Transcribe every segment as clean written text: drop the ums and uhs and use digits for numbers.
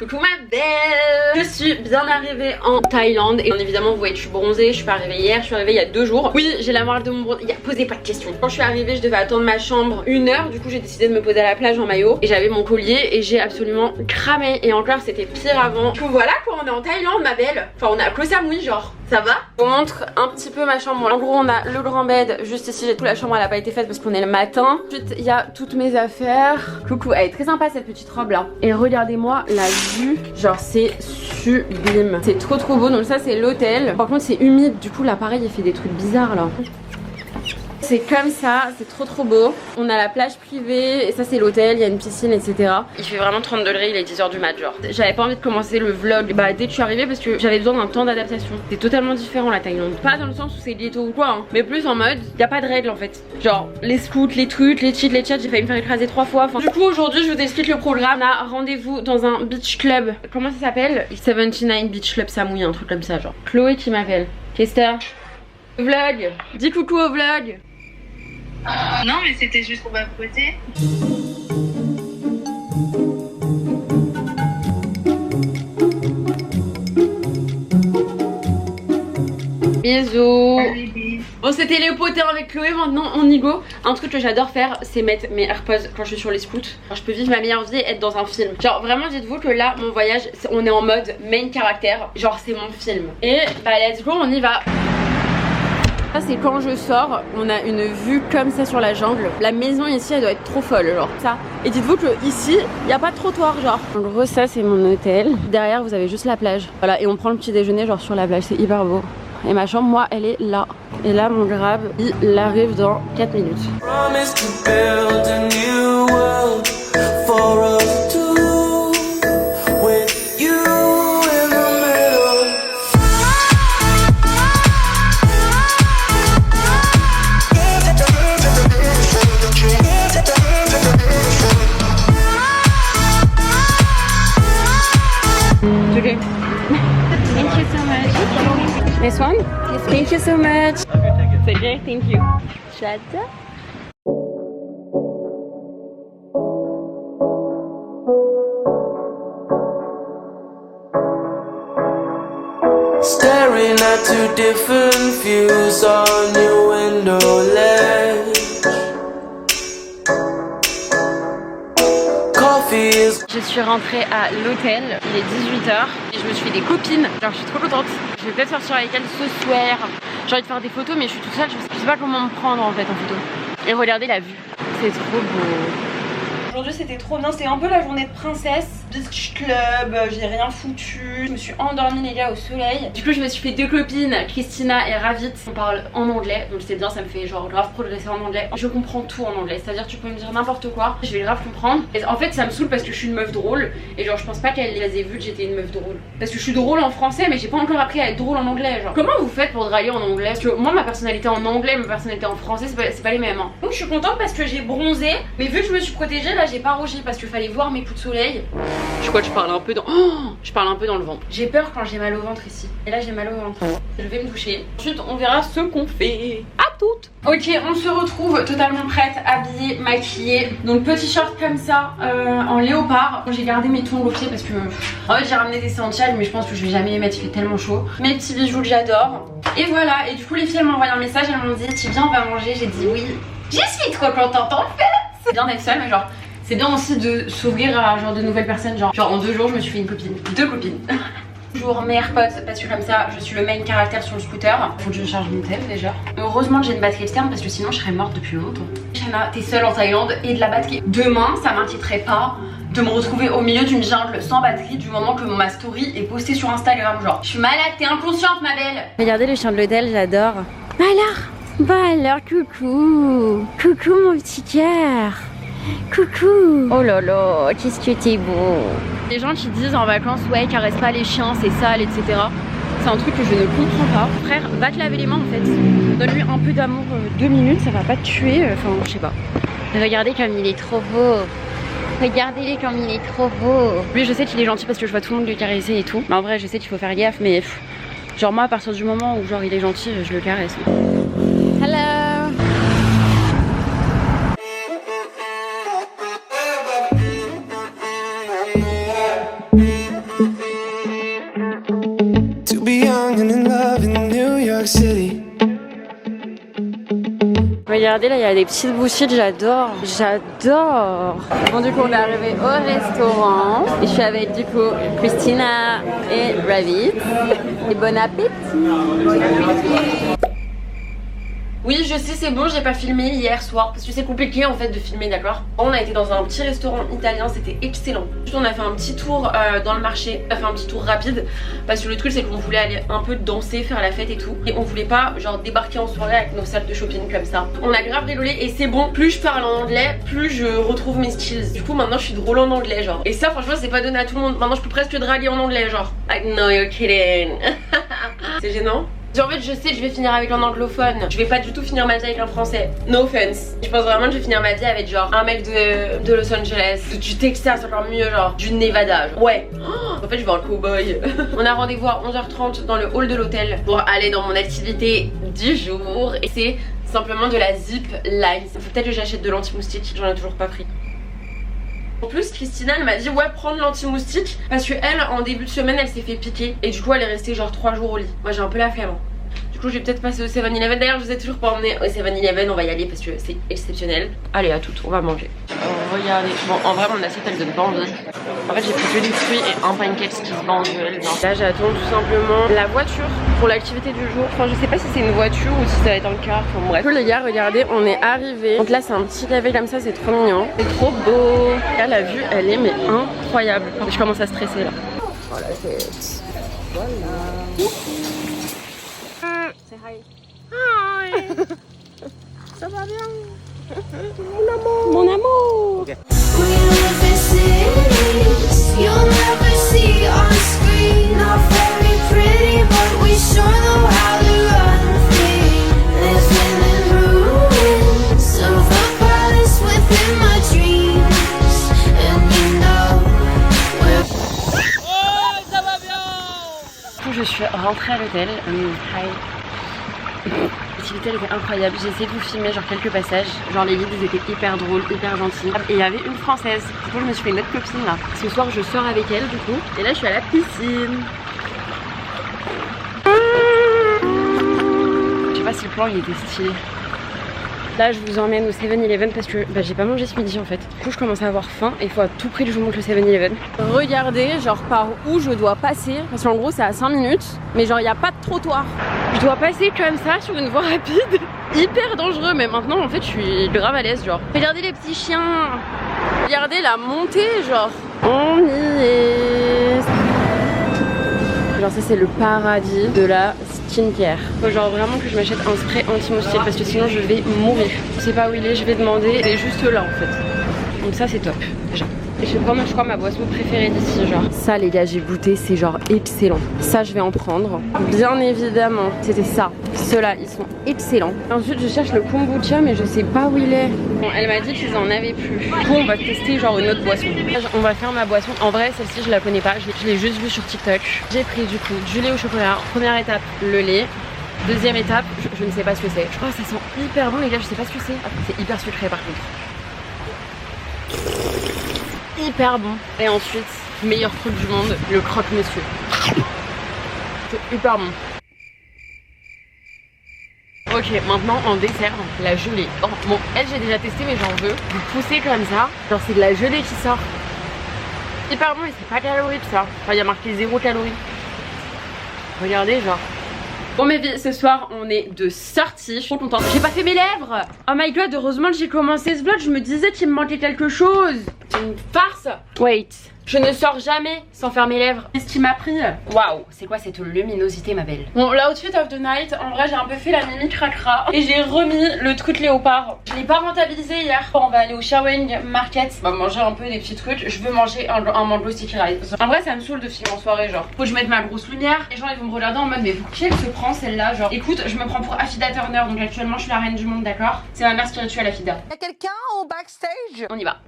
Coucou ma belle. Je suis bien arrivée en Thaïlande et bien évidemment vous voyez que je suis bronzée. Je suis pas arrivée hier, je suis arrivée il y a 2 jours. Oui, j'ai la marque de mon bronze. Posez pas de questions. Quand je suis arrivée, je devais attendre ma chambre 1 heure. Du coup j'ai décidé de me poser à la plage en maillot. Et j'avais mon collier et j'ai absolument cramé. Et encore c'était pire avant. Du coup voilà quoi, on est en Thaïlande ma belle. Enfin on est à Koh Samui genre. Ça va? Je vous montre un petit peu ma chambre. En gros on a le grand bed juste ici. J'ai tout, la chambre elle a pas été faite parce qu'on est le matin. Ensuite il y a toutes mes affaires. Coucou, elle est très sympa cette petite robe là. Et regardez-moi la vue. Genre c'est sublime. C'est trop beau. Donc ça c'est l'hôtel. Par contre c'est humide. Du coup l'appareil il fait des trucs bizarres là. C'est comme ça, c'est trop beau. On a la plage privée et ça c'est l'hôtel, il y a une piscine etc. Il fait vraiment 30 degrés, il est 10h du mat genre. J'avais pas envie de commencer le vlog dès que je suis arrivée parce que j'avais besoin d'un temps d'adaptation. C'est totalement différent la Thaïlande. Pas dans le sens où c'est ghetto ou quoi hein, mais plus en mode y a pas de règles en fait. Genre les scouts, les trucs, les cheats, les chats, j'ai failli me faire écraser 3 fois. Enfin, du coup aujourd'hui je vous explique le programme. On a rendez-vous dans un beach club. Comment ça s'appelle? 79 Beach Club Samui, un truc comme ça genre. Chloé qui m'appelle. Qu'est-ce que t'as? Vlog. Dis coucou au vlog. Non mais c'était juste pour m'apposer. Bisous. Bon c'était les potins avec Chloé, maintenant on y go. Un truc que j'adore faire c'est mettre mes AirPods quand je suis sur les scouts. Alors, je peux vivre ma meilleure vie et être dans un film. Genre vraiment dites-vous que là mon voyage on est en mode main caractère. Genre c'est mon film. Et bah let's go, on y va. Ça c'est quand je sors, on a une vue comme ça sur la jungle. La maison ici elle doit être trop folle genre ça. Et dites-vous que ici il n'y a pas de trottoir genre. En gros ça c'est mon hôtel. Derrière vous avez juste la plage. Voilà et on prend le petit déjeuner genre sur la plage, c'est hyper beau. Et ma chambre moi elle est là. Et là mon grab il arrive dans 4 minutes. Okay. Thank you so much. This one? Yes, thank you so much. C'est bien, thank you. J'adore. Staring at 2 different views on your window ledge. Je suis rentrée à l'hôtel, il est 18h et je me suis fait des copines. Genre je suis trop contente. Je vais peut-être sortir avec elles ce soir. J'ai envie de faire des photos mais je suis toute seule, je sais pas comment me prendre en fait en photo. Et regardez la vue, c'est trop beau. Aujourd'hui c'était trop bien, c'était un peu la journée de princesse. Beach club, j'ai rien foutu. Je me suis endormie les gars au soleil. Du coup je me suis fait 2 copines, Christina et Ravit. On parle en anglais, donc c'est bien, ça me fait genre grave progresser en anglais. Je comprends tout en anglais, c'est à dire tu peux me dire n'importe quoi, je vais grave comprendre. Et en fait ça me saoule parce que je suis une meuf drôle. Et genre je pense pas qu'elle les ait vues que j'étais une meuf drôle. Parce que je suis drôle en français mais j'ai pas encore appris à être drôle en anglais genre. Comment vous faites pour draguer en anglais? Parce que moi ma personnalité en anglais, ma personnalité en français c'est pas les mêmes hein. Donc je suis contente parce que j'ai bronzé. Mais vu que je me suis protégée là j'ai pas rougi parce qu'il fallait voir mes coups de soleil. Je crois que je parle un peu dans... Oh, je parle un peu dans le ventre. J'ai peur quand j'ai mal au ventre ici. Et là j'ai mal au ventre. Je vais me doucher. Ensuite on verra ce qu'on fait. À toutes. Ok, on se retrouve totalement prête, habillée, maquillée. Donc petit short comme ça en léopard. J'ai gardé mes tongs au pied parce que en fait j'ai ramené des essentiels mais je pense que je vais jamais les mettre, il fait tellement chaud. Mes petits bijoux que j'adore. Et voilà, et du coup les filles elles m'ont envoyé un message, elles m'ont dit tu viens on va manger, j'ai dit oui. Je suis trop contente en fait. C'est bien d'être seule mais genre c'est bien aussi de s'ouvrir à genre de nouvelles personnes. Genre en 2 jours je me suis fait une copine, 2 copines. Toujours mes AirPods parce que comme ça je suis le main caractère sur le scooter. Faut que je charge mon tel déjà. Heureusement que j'ai une batterie externe parce que sinon je serais morte depuis longtemps. Shana, t'es seule en Thaïlande et de la batterie. Demain ça m'inquiéterait pas de me retrouver au milieu d'une jungle sans batterie du moment que ma story est postée sur Instagram. Genre je suis malade, t'es inconsciente ma belle. Regardez le chien de l'hôtel, j'adore. Bah alors coucou. Coucou mon petit cœur. Coucou. Oh là là, qu'est-ce que t'es beau. Les gens qui disent en vacances ouais caresse pas les chiens, c'est sale etc. C'est un truc que je ne comprends pas. Frère, va te laver les mains en fait. Donne-lui un peu d'amour 2 minutes, ça va pas te tuer. Enfin je sais pas. Regardez comme il est trop beau. Regardez-les comme il est trop beau. Lui je sais qu'il est gentil parce que je vois tout le monde le caresser et tout. Mais en vrai je sais qu'il faut faire gaffe mais genre moi à partir du moment où genre il est gentil je le caresse. Hello. Regardez là, il y a des petites boutiques, j'adore. Bon du coup on est arrivé au restaurant. Et je suis avec du coup Christina et Ravi. Et bon appétit. Oui, je sais, c'est bon, j'ai pas filmé hier soir parce que c'est compliqué en fait de filmer, d'accord. On a été dans un petit restaurant italien, c'était excellent. On a fait un petit tour dans le marché, on a fait un petit tour rapide parce que le truc c'est qu'on voulait aller un peu danser, faire la fête et tout. Et on voulait pas genre débarquer en soirée avec nos sacs de shopping comme ça. On a grave rigolé et c'est bon, plus je parle en anglais, plus je retrouve mes skills. Du coup maintenant je suis drôle en anglais genre. Et ça franchement c'est pas donné à tout le monde. Maintenant je peux presque draguer en anglais genre. I know you're kidding. C'est gênant. En fait je sais que je vais finir avec un anglophone. Je vais pas du tout finir ma vie avec un français. No offense. Je pense vraiment que je vais finir ma vie avec genre un mec de Los Angeles, du Texas encore mieux, genre du Nevada genre. Ouais. En fait je vais en cowboy. On a rendez-vous à 11h30 dans le hall de l'hôtel pour aller dans mon activité du jour. Et c'est simplement de la zip line. Faut peut-être que j'achète de l'anti-moustique, j'en ai toujours pas pris. En plus Christina elle m'a dit ouais prendre l'anti-moustique parce que elle en début de semaine elle s'est fait piquer et du coup elle est restée genre 3 jours au lit. Moi j'ai un peu la flemme. Du coup je vais peut-être passer au 7-Eleven. D'ailleurs je vous ai toujours pas emmené au 7-Eleven, on va y aller parce que c'est exceptionnel. Allez à toutes, on va manger. Regardez, bon en vrai mon assiette elle donne pas envie. En fait j'ai pris que des fruits et un pancake qui se vend en duel. Là j'attends tout simplement la voiture pour l'activité du jour. Enfin je sais pas si c'est une voiture ou si ça va être un car. Enfin bref. Les gars regardez on est arrivé. Donc là c'est un petit café comme ça, c'est trop mignon. C'est trop beau. Là la vue elle est mais incroyable. Je commence à stresser là. Voilà c'est... Voilà. C'est hi. Hi. Ça va bien? Mon amour. Mon amour. Okay. We live in cities you'll never see on screen. Not very pretty, but we sure know how to run free. Living in ruins of a palace within my dreams, and you know we're... Oh, ça va bien. Je suis rentrée à l'hôtel. Hi. L'activité était incroyable, j'ai essayé de vous filmer genre quelques passages. Genre les guides ils étaient hyper drôles, hyper gentils. Et il y avait une française. Du coup je me suis fait une autre copine là. Ce soir je sors avec elle du coup. Et là je suis à la piscine. Je sais pas si le plan il était stylé. Là je vous emmène au 7-Eleven parce que j'ai pas mangé ce midi en fait. Du coup je commence à avoir faim et il faut à tout prix que je vous montre le 7-Eleven. Regardez genre par où je dois passer. Parce qu'en gros c'est à 5 minutes. Mais genre il n'y a pas de trottoir. Je dois passer comme ça sur une voie rapide. Hyper dangereux mais maintenant en fait je suis grave à l'aise genre. Regardez les petits chiens. Regardez la montée genre. On y est. Genre ça c'est le paradis de la skincare. Faut genre vraiment que je m'achète un spray anti-moustique parce que sinon je vais mourir. Je sais pas où il est, je vais demander. C'est juste là en fait. Donc ça c'est top déjà. Et je vais prendre je crois ma boisson préférée d'ici genre. Ça les gars j'ai goûté, c'est genre excellent. Ça je vais en prendre. Bien évidemment c'était ça. Ceux-là ils sont excellents. Ensuite je cherche le kombucha mais je sais pas où il est. Bon elle m'a dit qu'ils en avaient plus. Du coup on va tester genre une autre boisson. On va faire ma boisson. En vrai celle-ci je la connais pas. Je l'ai juste vue sur TikTok. J'ai pris du coup du lait au chocolat. Première étape le lait. Deuxième étape je ne sais pas ce que c'est. Je crois que ça sent hyper bon les gars, je sais pas ce que c'est. C'est hyper sucré par contre. Hyper bon. Et ensuite, meilleur truc du monde, le croque-monsieur. C'est hyper bon. Ok, maintenant en dessert, la gelée. Oh, bon, elle j'ai déjà testé mais j'en veux. Vous poussez comme ça, genre c'est de la gelée qui sort. Hyper bon et c'est pas calorique ça. Enfin il y a marqué 0 calories. Regardez genre. Bon mes filles, ce soir on est de sortie, je suis trop contente. J'ai pas fait mes lèvres. Oh my god, heureusement que j'ai commencé ce vlog, je me disais qu'il me manquait quelque chose. C'est une farce. Wait, je ne sors jamais sans faire mes lèvres. Qu'est-ce qui m'a pris? Waouh, c'est quoi cette luminosité ma belle? Bon, l'outfit of the night, en vrai j'ai un peu fait la mimi cracra. Et j'ai remis le truc léopard. Je l'ai pas rentabilisé hier. On va aller au Shawang Market. On va manger un peu des petits trucs. Je veux manger un mango sticky rice. En vrai ça me saoule de filmer en soirée genre. Faut que je mette ma grosse lumière. Les gens ils vont me regarder en mode mais pour qui elle se prend celle-là genre. Écoute, je me prends pour Afida Turner. Donc actuellement je suis la reine du monde, d'accord? C'est ma mère spirituelle Afida. Y'a quelqu'un au backstage? On y va.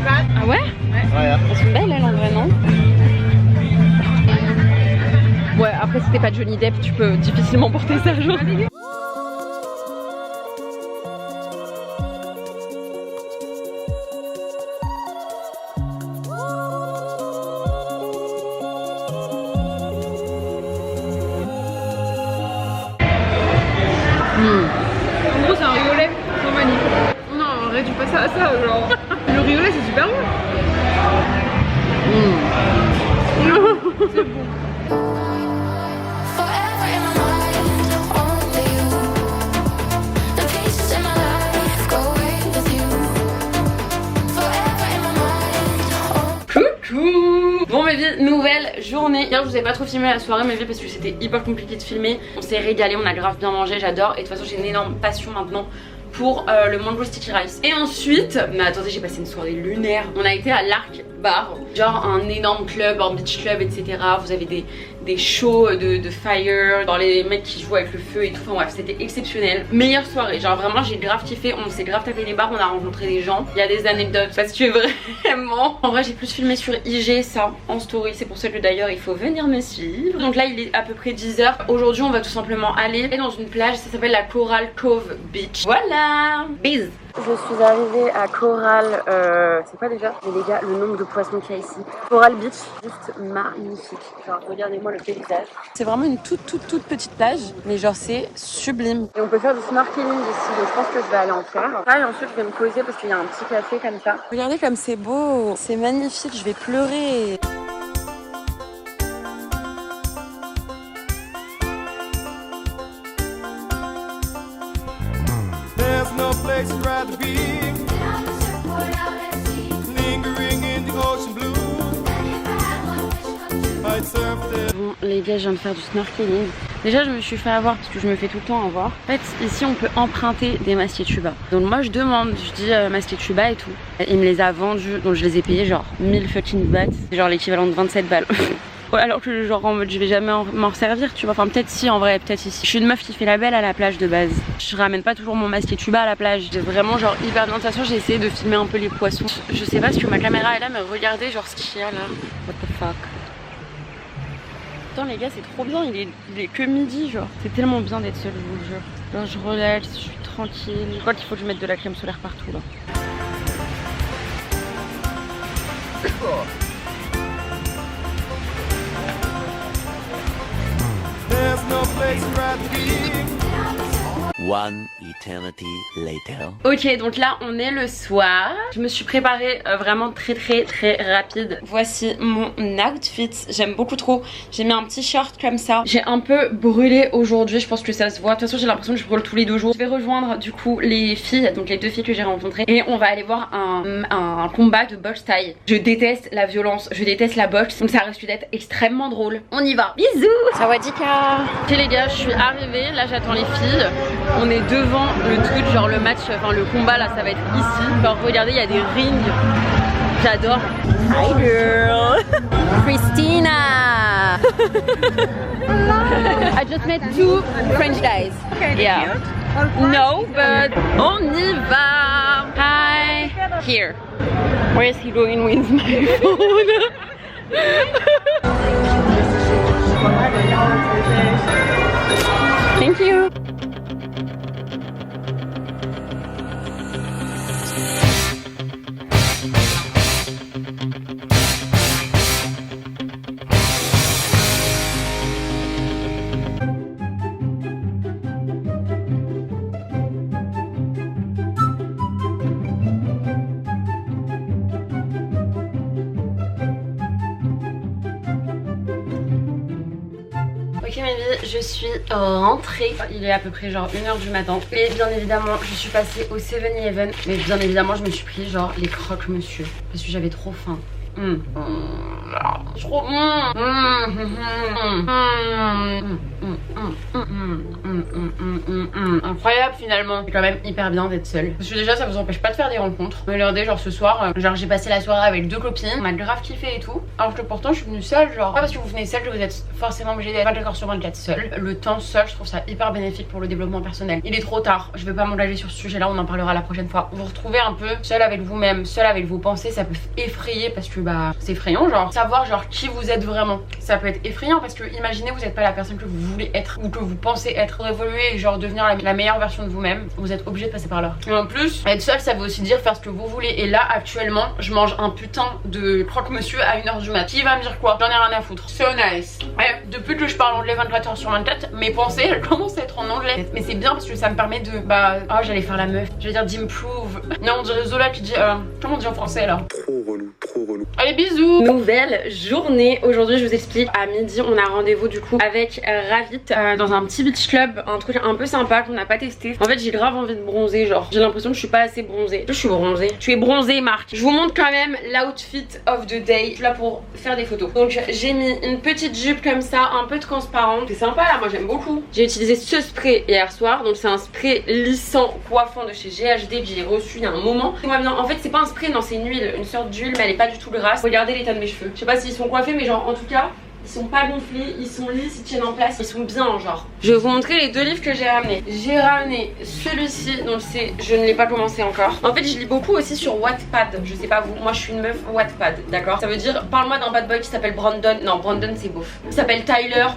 Ah ouais? Elles sont belles elles en vrai non? Ouais après si t'es pas Johnny Depp tu peux difficilement porter ça genre. ça genre. Le riolet c'est super bon. C'est bon. Bon mes vies, nouvelle journée. Hier je vous ai pas trop filmé la soirée mes vies parce que c'était hyper compliqué de filmer. On s'est régalé, on a grave bien mangé, j'adore. Et de toute façon j'ai une énorme passion maintenant pour le mango sticky rice. Et ensuite, mais attendez, j'ai passé une soirée lunaire. On a été à l'Arc Bar, genre un énorme club, un beach club, etc. Vous avez des shows de fire, dans les mecs qui jouent avec le feu et tout. Enfin bref, c'était exceptionnel. Meilleure soirée, genre vraiment j'ai grave kiffé. On s'est grave tapé les bars, on a rencontré des gens. Il y a des anecdotes parce que vraiment, en vrai j'ai plus filmé sur IG ça en story. C'est pour ça que d'ailleurs il faut venir me suivre. Donc là il est à peu près 10 h. Aujourd'hui on va tout simplement aller dans une plage, ça s'appelle la Coral Cove Beach. Voilà, bise. Je suis arrivée à Coral, c'est quoi déjà? Mais les gars, le nombre de poissons qu'il y a ici. Coral Beach, juste magnifique. Genre, regardez-moi le paysage. C'est vraiment une toute petite plage, mais genre c'est sublime. Et on peut faire du snorkeling ici, donc je pense que je vais aller en faire. Ah, et ensuite je vais me poser parce qu'il y a un petit café comme ça. Regardez comme c'est beau, c'est magnifique, je vais pleurer. No place I'd rather be. Lingering in the ocean blue. I'd surf there. Bon les gars, je viens de faire du snorkeling. Déjà je me suis fait avoir parce que je me fais tout le temps avoir. En fait ici on peut emprunter des masques tuba. Donc moi je demande, je dis masques tuba et tout. Il me les a vendus, donc je les ai payés genre 1000 fucking bahts. C'est genre l'équivalent de 27 balles. Alors que genre en mode je vais jamais m'en servir, tu vois. Enfin peut-être si, en vrai peut-être ici. Je suis une meuf qui fait la belle à la plage de base. Je ramène pas toujours mon masque et tuba à la plage. C'est vraiment genre hyper bien. De toute façon j'ai essayé de filmer un peu les poissons. Je sais pas si que ma caméra est là, mais regardez genre ce qu'il y a là. What the fuck. Attends les gars, c'est trop bien, il est que midi genre. C'est tellement bien d'être seule, je vous jure. Genre je relaxe, je suis tranquille. Je crois qu'il faut que je mette de la crème solaire partout là. There's no place I'd rather be. One eternity later. Ok, donc là on est le soir. Je me suis préparée vraiment très rapide. Voici mon outfit, j'aime beaucoup trop. J'ai mis un petit short comme ça. J'ai un peu brûlé aujourd'hui, je pense que ça se voit. De toute façon j'ai l'impression que je brûle tous les 2 jours. Je vais rejoindre du coup les filles, donc les 2 filles que j'ai rencontrées. Et on va aller voir un combat de boxe thaï. Je déteste la violence, je déteste la boxe. Donc ça risque d'être extrêmement drôle. On y va, bisous. Sawadika. Ok les gars, je suis arrivée, là j'attends les filles. On est devant le truc, genre le match, enfin le combat là ça va être ici. Genre regardez, il y a des rings. J'adore. Hi girl. Christina. I just met 2 French guys. Okay, yeah. No, but on y va. Hi. Here. Where is he going with my phone? Thank you. Ok mes vies, je suis rentrée. Il est à peu près genre 1 h du matin. Et bien évidemment, je suis passée au 7-Eleven. Mais bien évidemment, je me suis pris genre les croque-monsieur. Parce que j'avais trop faim. Trop incroyable finalement. C'est quand même hyper bien d'être seule. Parce que déjà ça vous empêche pas de faire des rencontres. Regardez genre ce soir, genre j'ai passé la soirée avec 2 copines. On a grave kiffé et tout. Alors que pourtant je suis venue seule, genre pas parce que vous venez seule que vous êtes forcément obligé d'être 24 sur 24 seule. Le temps seul, je trouve ça hyper bénéfique pour le développement personnel. Il est trop tard, je vais pas m'engager sur ce sujet là, on en parlera la prochaine fois. Vous retrouvez un peu seule avec vous-même, seule avec vos pensées, ça peut effrayer parce que bah c'est effrayant, genre savoir genre qui vous êtes vraiment. Ça peut être effrayant parce que imaginez vous n'êtes pas la personne que vous voulez être ou que vous pensez être. Pour évoluer et genre devenir la meilleure version de vous-même, vous êtes obligé de passer par là. Et en plus, être seul ça veut aussi dire faire ce que vous voulez. Et là actuellement, je mange un putain de croque-monsieur à 1h du mat. Qui va me dire quoi? J'en ai rien à foutre. So nice. Ouais, depuis que je parle anglais 24h/24, mes pensées elles commencent à être en anglais. Mais c'est bien parce que ça me permet de oh j'allais faire la meuf. Je vais dire d'improve. Non on dirait Zola qui dit comment on dit en français là? Trop relou, trop relou. Allez bisous. Nouvelle journée. Aujourd'hui je vous explique. À midi on a rendez-vous du coup avec Ravit dans un petit beach club. Un truc un peu sympa qu'on n'a pas testé. En fait j'ai grave envie de bronzer. Genre j'ai l'impression que je suis pas assez bronzée. Je suis bronzée. Tu es bronzée Marc. Je vous montre quand même l'outfit of the day. Je suis là pour faire des photos. Donc j'ai mis une petite jupe comme ça, un peu transparente. C'est sympa là, moi j'aime beaucoup. J'ai utilisé ce spray hier soir. Donc c'est un spray lissant coiffant de chez GHD que j'ai reçu il y a un moment. Moi bien, en fait c'est pas un spray, non c'est une huile, une sorte d'huile mais elle est pas du tout grasse. Regardez l'état de mes cheveux. Je sais pas s'ils sont coiffés mais genre en tout cas ils sont pas gonflés, ils sont lisses, ils tiennent en place, ils sont bien genre. Je vais vous montrer les deux livres que j'ai ramenés. J'ai ramené celui-ci, donc je ne l'ai pas commencé encore. En fait je lis beaucoup aussi sur Wattpad, je sais pas vous, moi je suis une meuf Wattpad, d'accord? Ça veut dire parle-moi d'un bad boy qui s'appelle Brandon, non Brandon c'est beauf. Il s'appelle Tyler,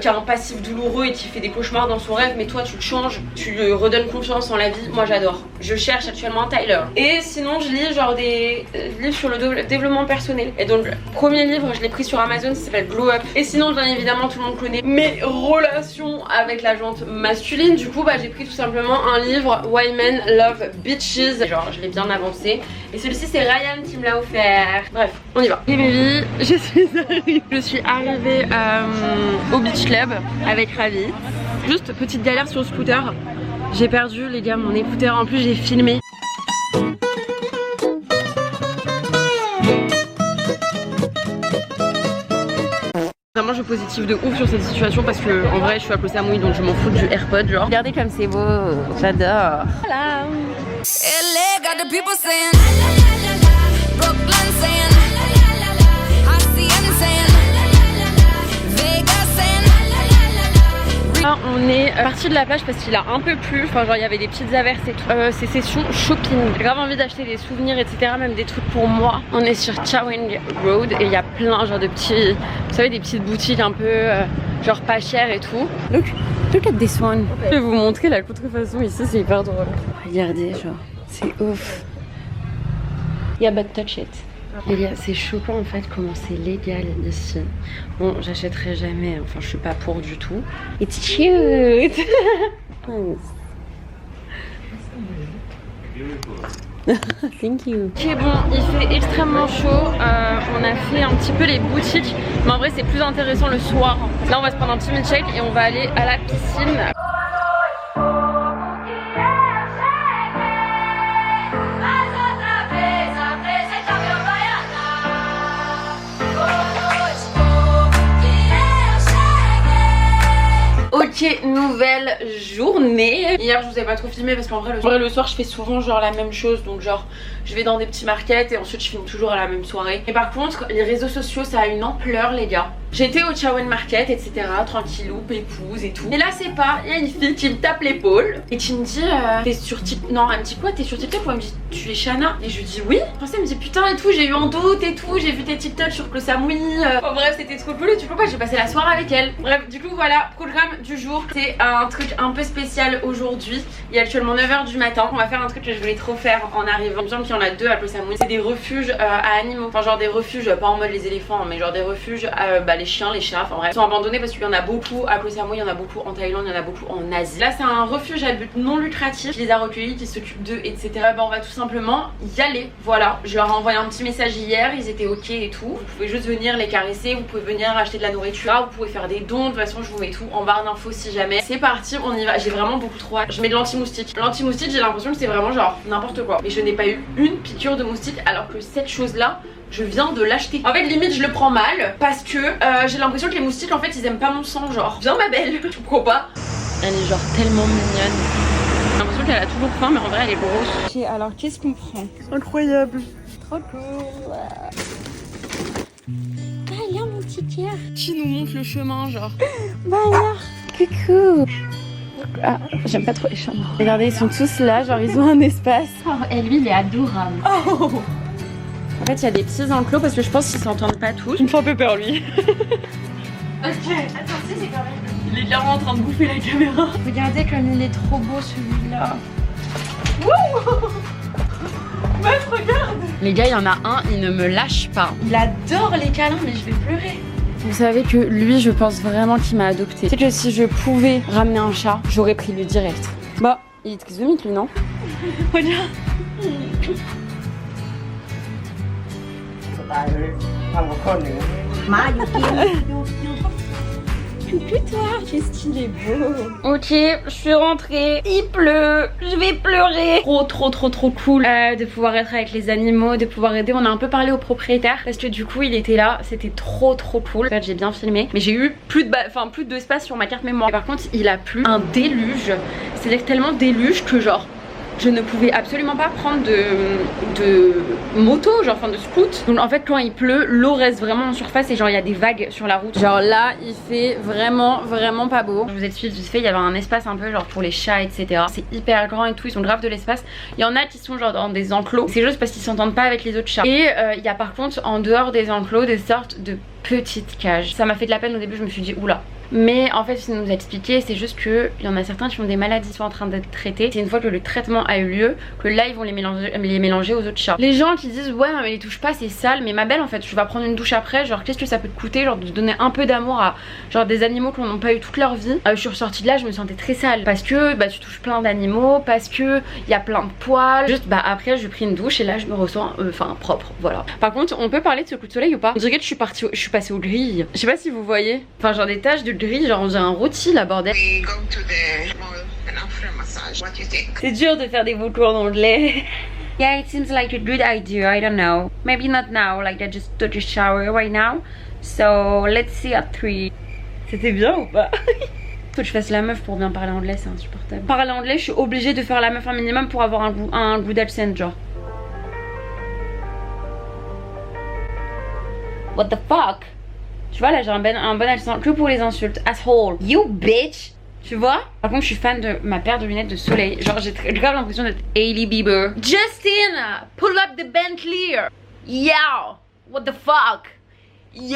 qui a un passif douloureux et qui fait des cauchemars dans son rêve, mais toi tu le changes, tu lui redonnes confiance en la vie, moi j'adore. Je cherche actuellement Tyler. Et sinon je lis genre des livres sur le développement personnel. Et donc le premier livre je l'ai pris sur Amazon, ça s'appelle Glow Up. Et sinon bien évidemment tout le monde connaît mes relations avec la jante masculine. Du coup bah j'ai pris tout simplement un livre Why Men Love Bitches. Genre je l'ai bien avancé. Et celui-ci c'est Ryan qui me l'a offert. Bref on y va. Et baby, je suis arrivée au Beach Club avec Ravi. Juste petite galère sur le scooter. J'ai perdu les gars mon écouteur. En plus j'ai filmé. Vraiment je suis positive de ouf sur cette situation parce que en vrai je suis à Koh Samui donc je m'en fous du AirPod genre. Regardez comme c'est beau, j'adore. Voilà. On est parti de la plage parce qu'il a un peu plu, enfin genre il y avait des petites averses et tout. C'est session shopping, j'ai grave envie d'acheter des souvenirs etc, même des trucs pour moi. On est sur Chaweng Road et il y a plein genre de petits, vous savez des petites boutiques un peu genre pas chères et tout. Look at this one. Je vais vous montrer la contrefaçon ici, c'est hyper drôle. Regardez genre, c'est ouf. Yeah but touch it. Les gars, c'est choquant en fait comment c'est légal ici. Bon, j'achèterai jamais, enfin je suis pas pour du tout. It's cute. Thank you. Ok bon, il fait extrêmement chaud. On a fait un petit peu les boutiques, mais en vrai c'est plus intéressant le soir. Là on va se prendre un petit milkshake et on va aller à la piscine. Ok, nouvelle journée. Hier je vous ai pas trop filmé parce qu'en vrai le soir je fais souvent genre la même chose. Donc genre je vais dans des petits markets et ensuite je filme toujours à la même soirée. Et par contre les réseaux sociaux ça a une ampleur les gars. J'étais au Chaweng Market etc, tranquillou, pépouse et tout. Et là c'est pas, il y a une fille qui me tape l'épaule et qui me dit t'es sur TikTok. Non elle me dit quoi, t'es sur TikTok? Elle me dit tu es Shana? Et je lui dis oui. Après elle me dit putain et tout, j'ai eu un doute et tout, j'ai vu tes TikTok sur Koh Samui. Bon, bref c'était trop cool et tu peux pas, j'ai passé la soirée avec elle. Bref du coup voilà, programme du jour. C'est un truc un peu spécial aujourd'hui. Il est actuellement 9h du matin. On va faire un truc que je voulais trop faire en arrivant. Il me semble qu'il y en a deux à Koh Samui. C'est des refuges à animaux. Enfin genre des refuges, pas en mode les éléphants, mais genre des refuges les chiens, les chats, enfin bref. Ils sont abandonnés parce qu'il y en a beaucoup à Koh Samui, il y en a beaucoup en Thaïlande, il y en a beaucoup en Asie. Là c'est un refuge à but non lucratif. Qui les a recueillis, qui s'occupent d'eux, etc. Bah on va tout simplement y aller. Voilà. Je leur ai envoyé un petit message hier, ils étaient ok et tout. Vous pouvez juste venir les caresser, vous pouvez venir acheter de la nourriture. Là, vous pouvez faire des dons. De toute façon je vous mets tout en barre d'infos si jamais. C'est parti, on y va. J'ai vraiment beaucoup trop hâte. Je mets de l'anti-moustique. L'anti-moustique, j'ai l'impression que c'est vraiment genre n'importe quoi. Mais je n'ai pas eu une piqûre de moustique alors que cette chose-là, je viens de l'acheter. En fait limite je le prends mal parce que j'ai l'impression que les moustiques en fait ils aiment pas mon sang. Genre viens ma belle, je comprends pas. Elle est genre tellement mignonne. J'ai l'impression qu'elle a toujours faim mais en vrai elle est grosse. Ok alors qu'est-ce qu'on prend? Incroyable. Trop cool. Bah alors mon petit cœur. Qui nous montre le chemin genre? Bah alors. Coucou. Ah, j'aime pas trop les chats. Regardez, ils sont tous là, genre ils ont un espace. Oh, et lui il est adorable. Oh. En fait il y a des petits enclos parce que je pense qu'ils s'entendent pas tous. Il me fait un peu peur lui. Ok, attends, c'est quand même. Il est clairement en train de bouffer la caméra. Regardez comme il est trop beau celui-là. Wouh. Meuf, regarde. Les gars, il y en a un, il ne me lâche pas. Il adore les câlins, mais je vais pleurer. Vous savez que lui, je pense vraiment qu'il m'a adopté. C'est que si je pouvais ramener un chat, j'aurais pris lui direct. Bah, il est trisomique lui, non? Regarde. Coucou toi, qu'est-ce qu'il est beau. Ok, je suis rentrée, il pleut, je vais pleurer. Trop cool de pouvoir être avec les animaux, de pouvoir aider. On a un peu parlé au propriétaire parce que du coup il était là, c'était trop cool. En fait j'ai bien filmé, mais j'ai eu plus d'espace sur ma carte mémoire. Et par contre il a plu un déluge, c'est-à-dire tellement déluge que genre je ne pouvais absolument pas prendre de moto, genre enfin de scoot. Donc en fait quand il pleut, l'eau reste vraiment en surface et genre il y a des vagues sur la route. Genre là il fait vraiment pas beau. Je vous explique vite fait, il y avait un espace un peu genre pour les chats etc. C'est hyper grand et tout, ils ont grave de l'espace. Il y en a qui sont genre dans des enclos, c'est juste parce qu'ils s'entendent pas avec les autres chats. Et il y a par contre en dehors des enclos des sortes de petites cages. Ça m'a fait de la peine au début, je me suis dit oula. Mais en fait il nous a expliqué, c'est juste qu'il y en a certains qui ont des maladies qui sont en train d'être traitées. C'est une fois que le traitement a eu lieu que là ils vont les mélanger aux autres chats. Les gens qui disent ouais mais les touche pas c'est sale, mais ma belle en fait tu vas prendre une douche après, genre qu'est-ce que ça peut te coûter, genre de donner un peu d'amour à genre des animaux qui n'ont pas eu toute leur vie. Je suis ressortie de là, je me sentais très sale parce que bah tu touches plein d'animaux, parce que il y a plein de poils. Juste bah après j'ai pris une douche et là je me ressens propre, voilà. Par contre on peut parler de ce coup de soleil ou pas? On dirait que je suis passée aux grilles. Je sais pas si vous voyez, enfin genre des taches de gris, genre on dirait un rôti là bordel. C'est dur de faire des vocaux en anglais. Yeah, it seems like a good idea, I don't know. Maybe not now, like I just took a shower right now. So let's see at 3. C'était bien ou pas? Faut que je fasse la meuf pour bien parler anglais, c'est insupportable. Parler anglais, je suis obligée de faire la meuf un minimum pour avoir un goût d'accent genre. What the fuck? Tu vois là j'ai un bon accent que pour les insultes. Asshole, you bitch. Tu vois? Par contre je suis fan de ma paire de lunettes de soleil. Genre j'ai grave l'impression d'être Hailey Bieber. Justin, pull up the Bentley. Yo, what the fuck? Yo,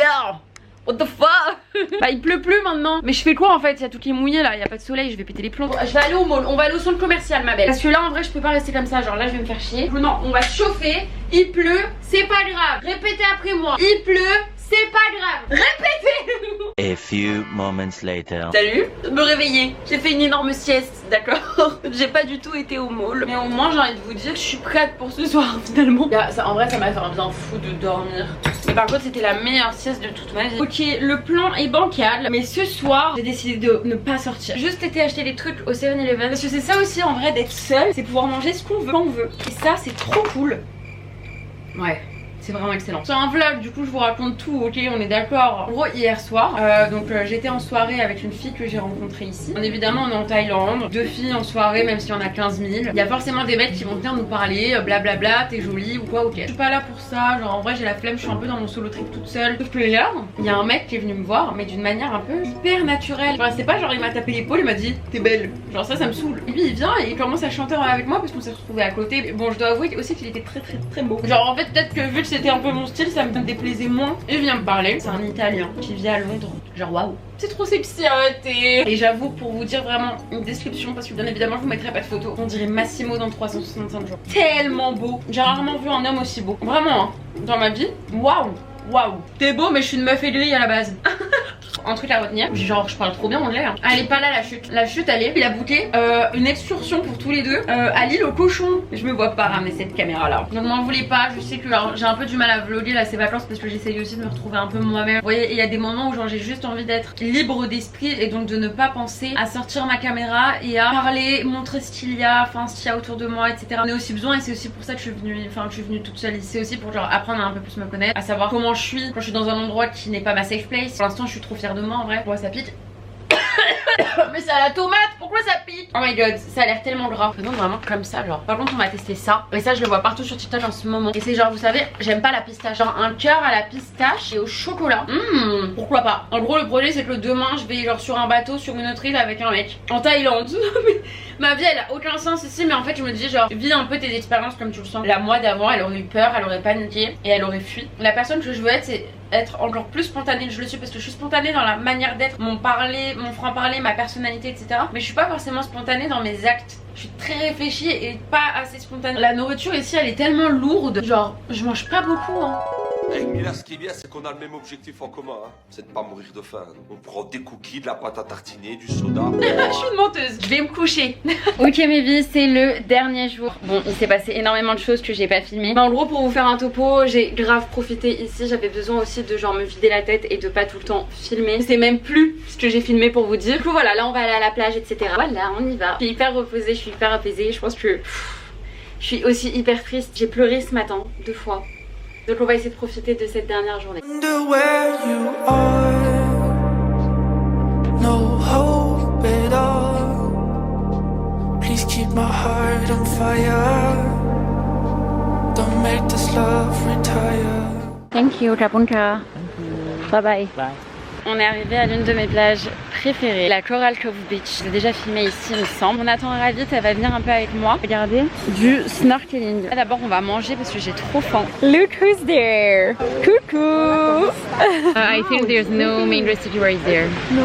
what the fuck? Bah il pleut plus maintenant. Mais je fais quoi en fait? Il y a tout qui est mouillé là, il y a pas de soleil, je vais péter les plombs. Je vais aller au mall, on va aller au centre commercial ma belle. Parce que là en vrai je peux pas rester comme ça, genre là je vais me faire chier. Non, on va chauffer, il pleut, c'est pas grave. Répétez après moi. Il pleut, c'est pas grave. Répétez. A few moments later. Salut, me réveiller. J'ai fait une énorme sieste, d'accord. J'ai pas du tout été au mall. Mais au moins j'ai envie de vous dire que je suis prête pour ce soir finalement. En vrai ça m'a fait un bien fou de dormir. Mais par contre c'était la meilleure sieste de toute ma vie. Ok, le plan est bancal. Mais ce soir j'ai décidé de ne pas sortir. Juste été acheter des trucs au 7-Eleven. Parce que c'est ça aussi en vrai d'être seule. C'est pouvoir manger ce qu'on veut quand on veut. Et ça c'est trop cool. Ouais. C'est vraiment excellent. C'est un vlog, du coup je vous raconte tout, ok, on est d'accord. En gros hier soir, j'étais en soirée avec une fille que j'ai rencontrée ici. Bien évidemment on est en Thaïlande, 2 filles en soirée même s'il y en a 15 000. Il y a forcément des mecs qui vont venir nous parler, blablabla, t'es jolie ou quoi, ok. Je suis pas là pour ça, genre en vrai j'ai la flemme, je suis un peu dans mon solo trip toute seule. Sauf que là, il y a un mec qui est venu me voir, mais d'une manière un peu hyper naturelle. Genre c'est pas genre il m'a tapé l'épaule, il m'a dit t'es belle. Genre ça me saoule. Et puis il vient et il commence à chanter avec moi parce qu'on s'est retrouvés à côté. Bon je dois avouer aussi qu'il était très beau. Genre en fait peut-être que vu que c'était un peu mon style, ça me déplaisait moins. Il vient me parler, c'est un Italien qui vit à Londres. Genre waouh, c'est trop sexy, arrêtez. Et j'avoue pour vous dire vraiment une description, parce que bien évidemment je vous mettrai pas de photos, on dirait Massimo dans 365 jours. Tellement beau, j'ai rarement vu un homme aussi beau. Vraiment hein, dans ma vie, waouh. T'es beau mais je suis une meuf aigrie à la base. Un truc à retenir, genre je parle trop bien anglais hein. Elle est pas là la chute. La chute elle est, il a booké une excursion pour tous les deux à l'île aux cochons. Je me vois pas ramener cette caméra là. Donc m'en voulez pas, je sais que j'ai un peu du mal à vlogger là ces vacances parce que j'essaye aussi de me retrouver un peu moi-même. Vous voyez, il y a des moments où genre j'ai juste envie d'être libre d'esprit et donc de ne pas penser à sortir ma caméra et à parler, montrer ce qu'il y a, enfin ce qu'il y a autour de moi, etc. On a aussi besoin et c'est aussi pour ça que je suis venue toute seule ici aussi pour genre apprendre à un peu plus me connaître, à savoir comment je suis quand je suis dans un endroit qui n'est pas ma safe place. Pour l'instant je suis trop fière de moi en vrai. Moi ça pique. Mais c'est à la tomate, pourquoi ça pique? Oh my god, ça a l'air tellement gras. Non, vraiment comme ça, genre. Par contre, on va tester ça. Et ça, je le vois partout sur TikTok en ce moment. Et c'est genre, vous savez, j'aime pas la pistache. Genre un cœur à la pistache et au chocolat. Pourquoi pas? En gros, le projet, c'est que demain, je vais genre sur un bateau, sur une autre île avec un mec en Thaïlande. Ma vie, elle a aucun sens ici, mais en fait, je me dis, genre, vis un peu tes expériences comme tu le sens. La moi d'avant, elle aurait eu peur, elle aurait paniqué et elle aurait fui. La personne que je veux être, c'est être encore plus spontanée. Je le suis parce que je suis spontanée dans la manière d'être, mon parler, mon franc-parler, ma personnalité, etc. Mais je suis pas forcément spontanée dans mes actes. Je suis très réfléchie et pas assez spontanée. La nourriture ici, elle est tellement lourde. Genre, je mange pas beaucoup, hein. Avec Mila, ce qui est bien, c'est qu'on a le même objectif en commun, hein. C'est de pas mourir de faim. On prend des cookies, de la pâte à tartiner, du soda. Je suis une menteuse, je vais me coucher. Ok mes vies, c'est le dernier jour. Bon, il s'est passé énormément de choses que j'ai pas filmé. Mais en gros, pour vous faire un topo, j'ai grave profité ici. J'avais besoin aussi de genre me vider la tête et de pas tout le temps filmer. C'est même plus ce que j'ai filmé pour vous dire. Du coup voilà, là on va aller à la plage, etc. Voilà, on y va. Je suis hyper reposée, je suis hyper apaisée. Je pense que je suis aussi hyper triste. J'ai pleuré ce matin 2 fois. Donc on va essayer de profiter de cette dernière journée. Wonder where you are. No hope at all. Please keep my heart on fire. Don't make this love retire. Thank you, Kapunka. Bye bye. Bye. On est arrivé à l'une de mes plages préférées, la Coral Cove Beach. J'ai déjà filmé ici, il me semble. On attend Ravit, elle va venir un peu avec moi. Regardez, du snorkeling. D'abord, on va manger parce que j'ai trop faim. Look who's there. Coucou. I think there's no main recipe right there. No.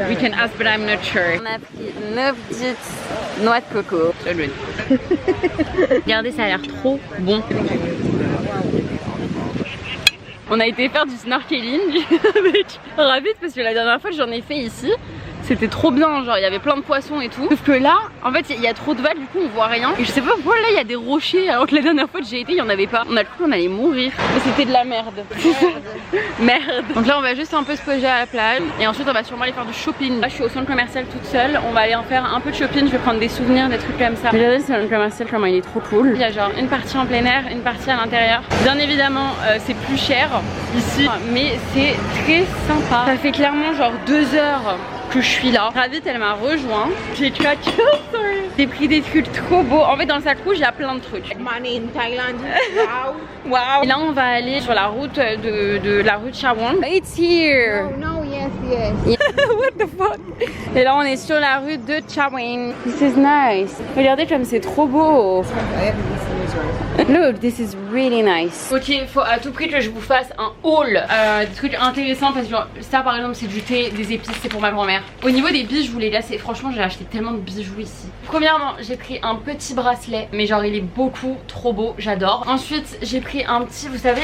We can ask, but I'm not sure. On a pris 9 petites noix de coco. So good. Regardez, ça a l'air trop bon. On a été faire du snorkeling avec Ravit parce que la dernière fois j'en ai fait ici. C'était trop bien, genre il y avait plein de poissons et tout. Sauf que là, en fait il y a trop de vagues, du coup on voit rien. Et je sais pas pourquoi là il y a des rochers alors que la dernière fois que j'ai été il y en avait pas. On a cru qu'on allait mourir. Mais c'était de la merde. Merde. Donc là on va juste un peu se poser à la plage. Et ensuite on va sûrement aller faire du shopping. Là je suis au centre commercial toute seule. On va aller en faire un peu de shopping. Je vais prendre des souvenirs, des trucs comme ça. Regardez le centre commercial comment il est trop cool. Il y a genre une partie en plein air, une partie à l'intérieur. Bien évidemment c'est plus cher ici, mais c'est très sympa. Ça fait clairement genre 2 heures que je suis là. Ravit elle m'a rejoint. J'ai craqué. J'ai pris des trucs trop beaux. En fait dans le sac rouge il y a plein de trucs. Money in Thailand. Wow. Wow. Et là on va aller sur la route de la rue de Chawang. It's here. Oh no, yes. What the fuck. Et là on est sur la rue de Chawang. This is nice. Regardez comme c'est trop beau. Look, this is really nice. Ok, il faut à tout prix que je vous fasse un haul des trucs intéressants parce que ça par exemple c'est du thé, des épices, c'est pour ma grand-mère. Au niveau des bijoux les gars, c'est franchement j'ai acheté tellement de bijoux ici. Premièrement j'ai pris un petit bracelet, mais genre il est beaucoup trop beau, j'adore. Ensuite j'ai pris un petit, vous savez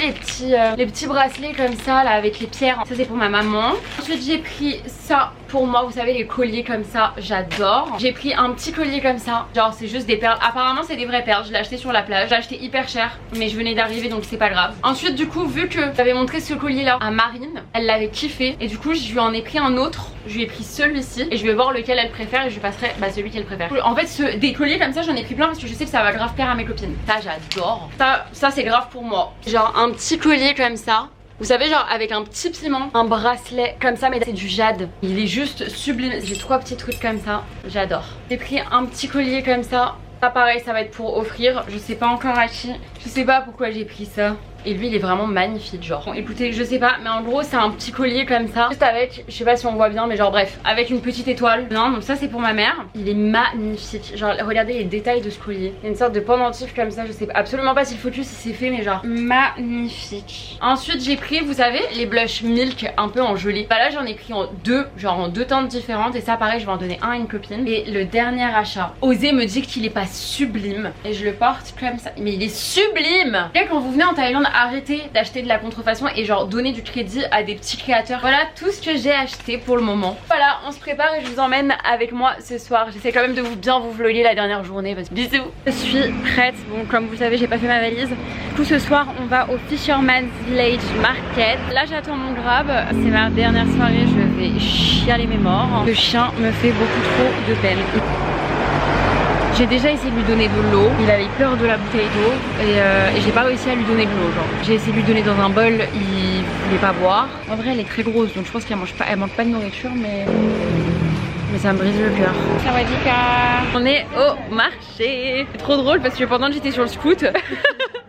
les petits bracelets comme ça là avec les pierres, ça c'est pour ma maman. Ensuite j'ai pris ça pour moi, vous savez les colliers comme ça, j'adore. J'ai pris un petit collier comme ça, genre c'est juste des perles, apparemment c'est des vraies perles, je l'ai acheté sur la plage, j'ai acheté hyper cher mais je venais d'arriver donc c'est pas grave. Ensuite du coup vu que j'avais montré ce collier là à Marine, elle l'avait kiffé et du coup je lui en ai pris un autre, je lui ai pris celui-ci et je vais voir lequel elle préfère et je lui passerai celui qu'elle préfère. En fait des colliers comme ça j'en ai pris plein parce que je sais que ça va grave plaire à mes copines. Ça j'adore, ça c'est grave pour moi. Genre un petit collier comme ça. Vous savez genre avec un petit piment, un bracelet comme ça mais c'est du jade. Il est juste sublime. J'ai 3 petits trucs comme ça, j'adore. J'ai pris un petit collier comme ça. Ça pareil ça va être pour offrir, je sais pas encore à qui. Je sais pas pourquoi j'ai pris ça. Et lui il est vraiment magnifique genre. Bon, écoutez je sais pas mais en gros c'est un petit collier comme ça. Juste avec, je sais pas si on voit bien mais genre bref, avec une petite étoile. Non donc ça c'est pour ma mère. Il est magnifique. Genre regardez les détails de ce collier. Il y a une sorte de pendentif comme ça. Je sais absolument pas si le focus il s'est fait mais genre magnifique. Ensuite j'ai pris vous savez les blush milk un peu en joli. Bah là j'en ai pris en 2, genre en 2 teintes différentes. Et ça pareil je vais en donner un à une copine. Et le dernier achat, Osé me dit qu'il est pas sublime. Et je le porte comme ça. Mais il est sublime. Et quand vous venez en Thaïlande arrêtez d'acheter de la contrefaçon et genre donner du crédit à des petits créateurs. Voilà tout ce que j'ai acheté pour le moment. Voilà on se prépare et je vous emmène avec moi ce soir. J'essaie quand même de bien vous vlogger la dernière journée parce que bisous. Je suis prête, bon comme vous le savez j'ai pas fait ma valise. Du coup ce soir on va au Fisherman's Village Market. Là j'attends mon grab, c'est ma dernière soirée, je vais chialer mes morts. Le chien me fait beaucoup trop de peine. J'ai déjà essayé de lui donner de l'eau, il avait peur de la bouteille d'eau et j'ai pas réussi à lui donner de l'eau. J'ai essayé de lui donner dans un bol, il voulait pas boire. En vrai elle est très grosse donc je pense qu'elle manque pas de nourriture mais ça me brise le cœur. On est au marché. C'est trop drôle parce que pendant que j'étais sur le scoot,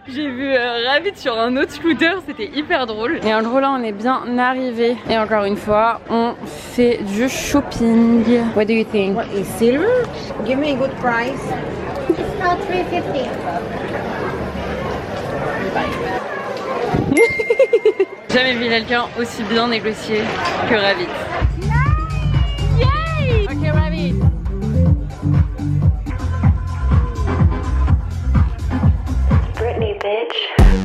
j'ai vu Ravid sur un autre scooter, c'était hyper drôle. Et en gros là on est bien arrivé. Et encore une fois, on fait du shopping. What do you think? What is silver? Give me a good price. It's not 350. Jamais vu quelqu'un aussi bien négocié que Ravid. Yay! Ok Ravid. Britney, bitch.